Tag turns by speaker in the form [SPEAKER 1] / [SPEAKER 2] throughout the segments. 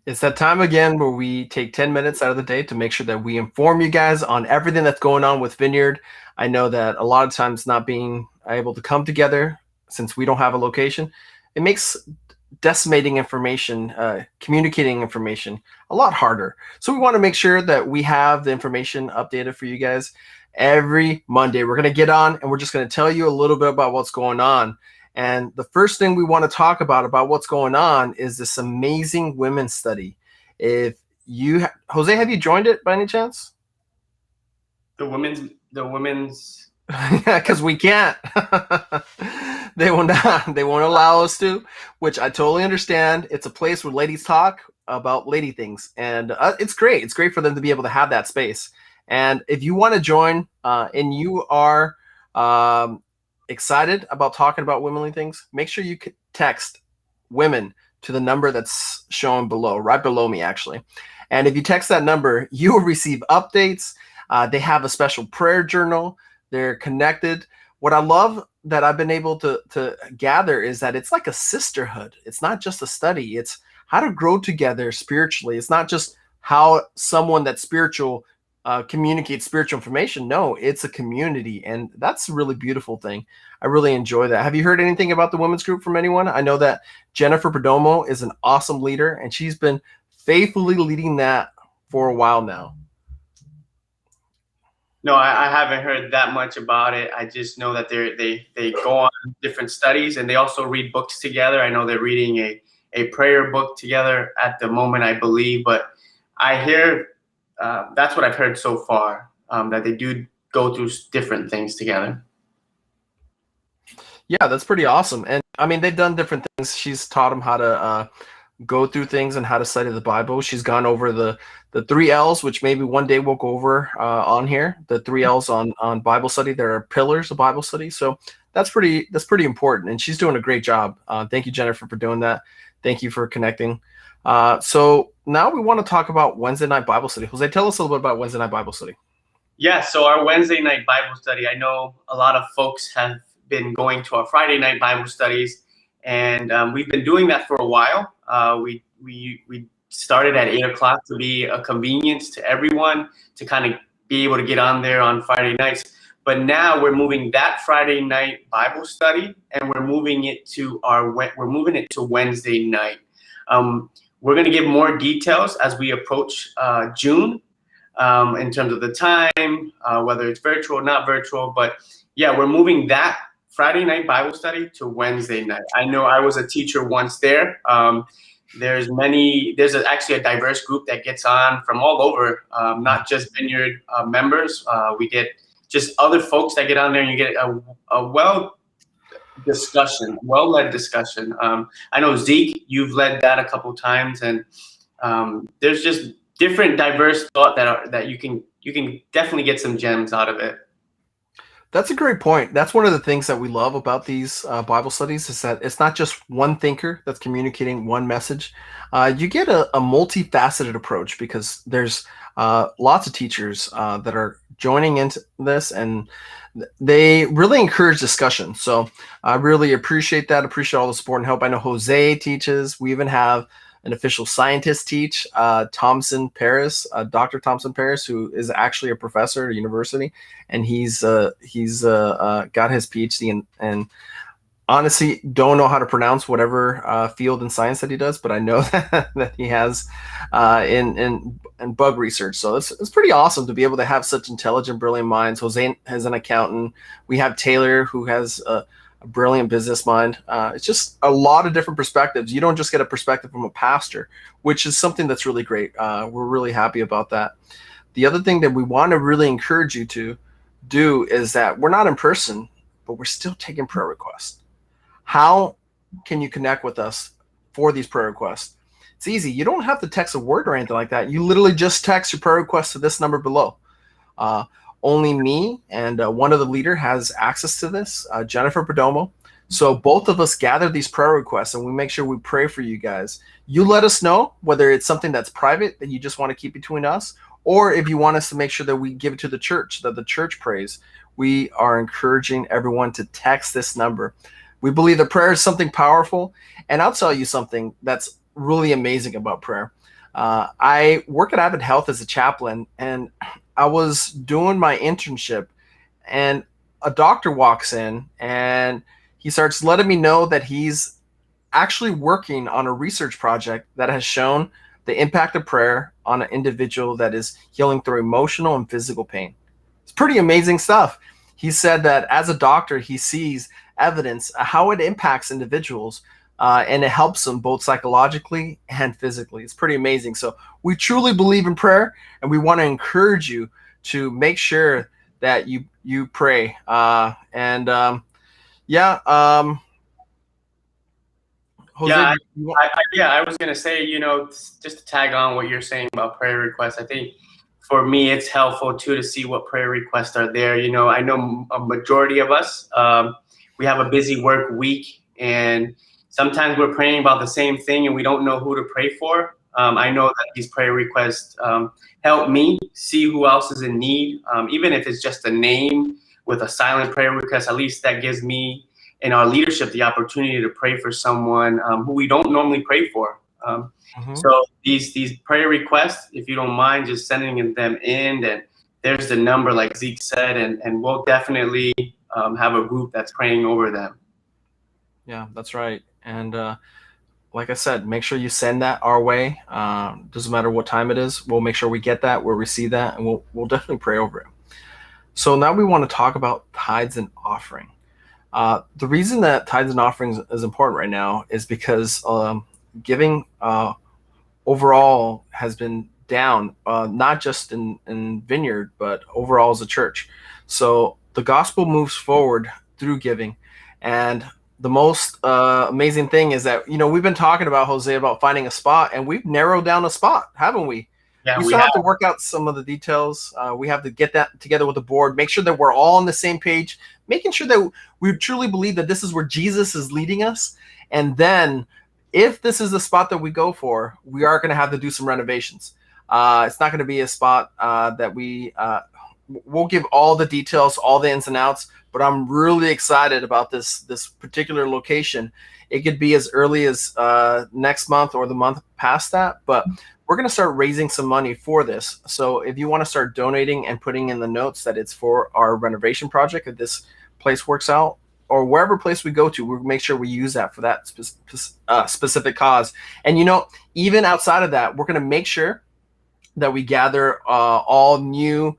[SPEAKER 1] It's that time again where we take 10 minutes out of the day to make sure that we inform you guys on everything that's going on with Vineyard. I know that a lot of times not being able to come together since we don't have a location, it makes decimating information, communicating information a lot harder. So we want to make sure that we have the information updated for you guys every Monday. We're going to get on and we're just going to tell you a little bit about what's going on. And the first thing we want to talk about what's going on is this amazing women's study. If you, Jose, have you joined it by any chance?
[SPEAKER 2] The women's.
[SPEAKER 1] Because we can't. They will not. They won't allow us to, which I totally understand. It's a place where ladies talk about lady things, and it's great. It's great for them to be able to have that space. And if you want to join, and you are excited about talking about womanly things, make sure you text women to the number that's shown below, right below me, actually. And if you text that number, you will receive updates. They have a special prayer journal. They're connected. What I love that I've been able to gather is that it's like a sisterhood. It's not just a study. It's how to grow together spiritually. It's not just how someone that's spiritual communicates spiritual information. No, it's a community, and that's a really beautiful thing. I really enjoy that. Have you heard anything about the women's group from anyone? I know that Jennifer Perdomo is an awesome leader, and she's been faithfully leading that for a while now.
[SPEAKER 2] No, I haven't heard that much about it. I just know that they go on different studies, and they also read books together. I know they're reading a prayer book together at the moment, I believe. But I hear that's what I've heard so far, that they do go through different things together.
[SPEAKER 1] Yeah, that's pretty awesome. And I mean, they've done different things. She's taught them how to go through things and how to study the Bible. She's gone over the three L's, which maybe one day we'll go over on here. The three L's on Bible study. There are pillars of Bible study, so that's pretty important. And she's doing a great job. Thank you, Jennifer, for doing that. Thank you for connecting. So now we want to talk about Wednesday night Bible study. Jose, tell us a little bit about Wednesday night Bible study.
[SPEAKER 2] Yeah, so our Wednesday night Bible study. I know a lot of folks have been going to our Friday night Bible studies, and we've been doing that for a while. We started at 8 o'clock to be a convenience to everyone to kind of be able to get on there on Friday nights. But now we're moving that Friday night Bible study, and we're moving it to Wednesday night. We're going to give more details as we approach June in terms of the time, whether it's virtual or not virtual. But yeah, we're moving that Friday night Bible study to Wednesday night. I know I was a teacher once there. There's actually a diverse group that gets on from all over, not just Vineyard members. We get just other folks that get on there, and you get a well-led discussion. I know Zeke, you've led that a couple times, and there's just different diverse thought that you can definitely get some gems out of it.
[SPEAKER 1] That's a great point. That's one of the things that we love about these Bible studies is that it's not just one thinker that's communicating one message. You get a multifaceted approach because there's lots of teachers that are joining into this, and they really encourage discussion. So I really appreciate that. Appreciate all the support and help. I know Jose teaches. We even have an official scientist teach, Thompson Paris, Dr. Thompson Paris, who is actually a professor at a university, and he's got his PhD and honestly don't know how to pronounce whatever field in science that he does, but I know that he has in bug research. So it's pretty awesome to be able to have such intelligent, brilliant minds. Jose has an accountant. We have Taylor, who has a brilliant business mind. It's just a lot of different perspectives. You don't just get a perspective from a pastor, which is something that's really great. We're really happy about that. The other thing that we want to really encourage you to do is that we're not in person, but we're still taking prayer requests. How can you connect with us for these prayer requests? It's easy. You don't have to text a word or anything like that. You literally just text your prayer request to this number below. Only me and one other leader has access to this, Jennifer Perdomo. So both of us gather these prayer requests, and we make sure we pray for you guys. You let us know whether it's something that's private that you just want to keep between us, or if you want us to make sure that we give it to the church, that the church prays. We are encouraging everyone to text this number. We believe that prayer is something powerful, and I'll tell you something that's really amazing about prayer. I work at Avid Health as a chaplain, and I was doing my internship, and a doctor walks in and he starts letting me know that he's actually working on a research project that has shown the impact of prayer on an individual that is healing through emotional and physical pain. It's pretty amazing stuff. He said that as a doctor, he sees evidence of how it impacts individuals, and it helps them both psychologically and physically. It's pretty amazing. So we truly believe in prayer, and we want to encourage you to make sure that you pray. Yeah, Jose,
[SPEAKER 2] Yeah,
[SPEAKER 1] you,
[SPEAKER 2] I was gonna say, just to tag on what you're saying about prayer requests. I think for me, it's helpful too to see what prayer requests are there. I know a majority of us, we have a busy work week, and sometimes we're praying about the same thing, and we don't know who to pray for. I know that these prayer requests help me see who else is in need, even if it's just a name with a silent prayer request. At least that gives me and our leadership the opportunity to pray for someone who we don't normally pray for.
[SPEAKER 1] Mhm.
[SPEAKER 2] So these prayer requests, if you don't mind just sending them in, and there's the number like Zeke said, and we'll definitely have a group that's praying over them.
[SPEAKER 1] Yeah, that's right. And like I said, make sure you send that our way. Doesn't matter what time it is. We'll make sure we get that, we'll receive that, and we'll definitely pray over it. So now we want to talk about tithes and offering. The reason that tithes and offerings is important right now is because giving overall has been down, not just in Vineyard, but overall as a church. So the gospel moves forward through giving. And the most amazing thing is that, we've been talking about, Jose, about finding a spot, and we've narrowed down a spot, haven't we?
[SPEAKER 2] Yeah,
[SPEAKER 1] We
[SPEAKER 2] we
[SPEAKER 1] still have
[SPEAKER 2] have.
[SPEAKER 1] to work out some of the details. We have to get that together with the board, make sure that we're all on the same page, making sure that we truly believe that this is where Jesus is leading us. And then if this is the spot that we go for, we are going to have to do some renovations. It's not going to be a spot that we'll give all the details, all the ins and outs, but I'm really excited about this particular location. It could be as early as next month or the month past that, but we're going to start raising some money for this. So if you want to start donating and putting in the notes that it's for our renovation project, if this place works out, or wherever place we go to, we'll make sure we use that for that specific cause. And even outside of that, we're going to make sure that we gather all new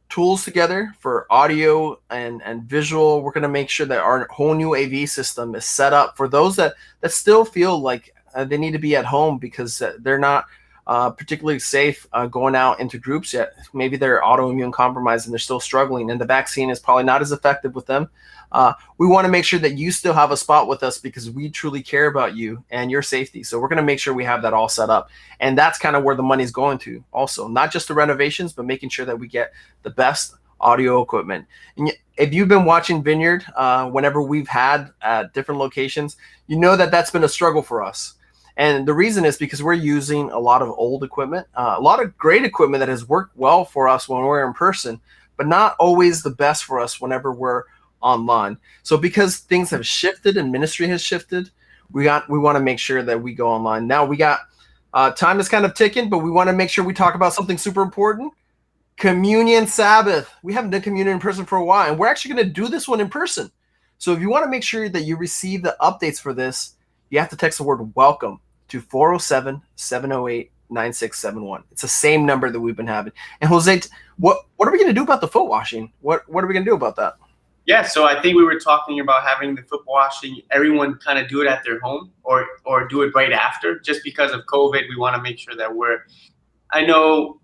[SPEAKER 1] tools together for audio and visual. We're going to make sure that our whole new AV system is set up for those that still feel like they need to be at home because they're not particularly safe going out into groups yet. Maybe they're autoimmune compromised and they're still struggling, and the vaccine is probably not as effective with them. We want to make sure that you still have a spot with us because we truly care about you and your safety. So we're going to make sure we have that all set up. And that's kind of where the money's going to also, not just the renovations, but making sure that we get the best audio equipment. And if you've been watching Vineyard, whenever we've had at different locations, you know that that's been a struggle for us. And the reason is because we're using a lot of old equipment, a lot of great equipment that has worked well for us when we're in person, but not always the best for us whenever we're online. So because things have shifted and ministry has shifted, we want to make sure that we go online. Now we got time is kind of ticking, but we want to make sure we talk about something super important. Communion Sabbath. We haven't done communion in person for a while, and we're actually going to do this one in person. So if you want to make sure that you receive the updates for this, you have to text the word welcome to 407-708-9671. It's the same number that we've been having. And Jose, what are we going to do about the foot washing? What are we going to do about that?
[SPEAKER 2] Yeah, so I think we were talking about having the foot washing, everyone kind of do it at their home or do it right after. Just because of COVID, we want to make sure that I know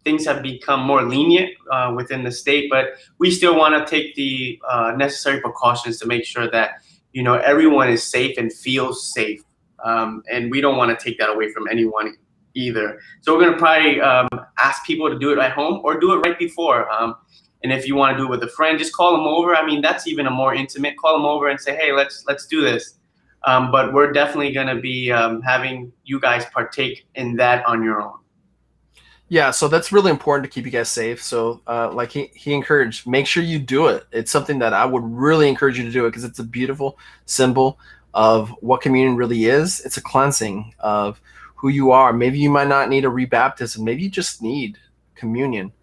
[SPEAKER 2] things have become more lenient within the state, but we still want to take the necessary precautions to make sure that everyone is safe and feels safe, and we don't want to take that away from anyone either. So we're going to probably ask people to do it at home or do it right before. And if you want to do it with a friend, just call them over. I mean, that's even a more intimate. Call them over and say, hey, let's do this. But we're definitely going to be having you guys partake in that on your own.
[SPEAKER 1] Yeah, so that's really important to keep you guys safe. So like he encouraged, make sure you do it. It's something that I would really encourage you to do it because it's a beautiful symbol of what communion really is. It's a cleansing of who you are. Maybe you might not need a rebaptism. Maybe you just need communion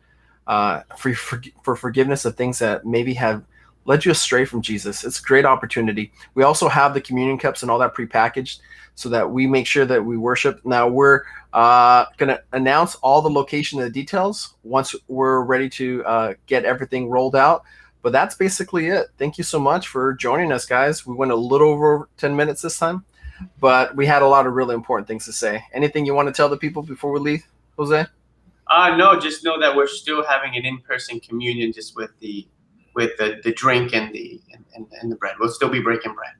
[SPEAKER 1] for forgiveness of things that maybe have led you astray from Jesus. It's a great opportunity. We also have the communion cups and all that prepackaged so that we make sure that we worship. Now we're going to announce all the location and the details once we're ready to get everything rolled out. But that's basically it. Thank you so much for joining us, guys. We went a little over 10 minutes this time, but we had a lot of really important things to say. Anything you want to tell the people before we leave, Jose?
[SPEAKER 2] No, just know that we're still having an in-person communion, just with the drink and the bread. We'll still be breaking bread.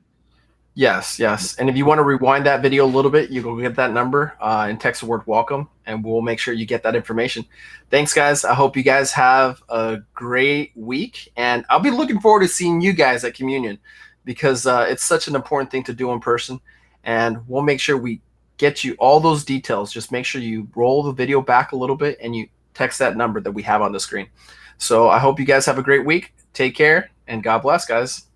[SPEAKER 1] Yes. And if you want to rewind that video a little bit, you go get that number and text the word welcome, and we'll make sure you get that information. Thanks, guys. I hope you guys have a great week, and I'll be looking forward to seeing you guys at communion, because it's such an important thing to do in person, and we'll make sure we get you all those details. Just make sure you roll the video back a little bit and you text that number that we have on the screen. So I hope you guys have a great week. Take care, and God bless, guys.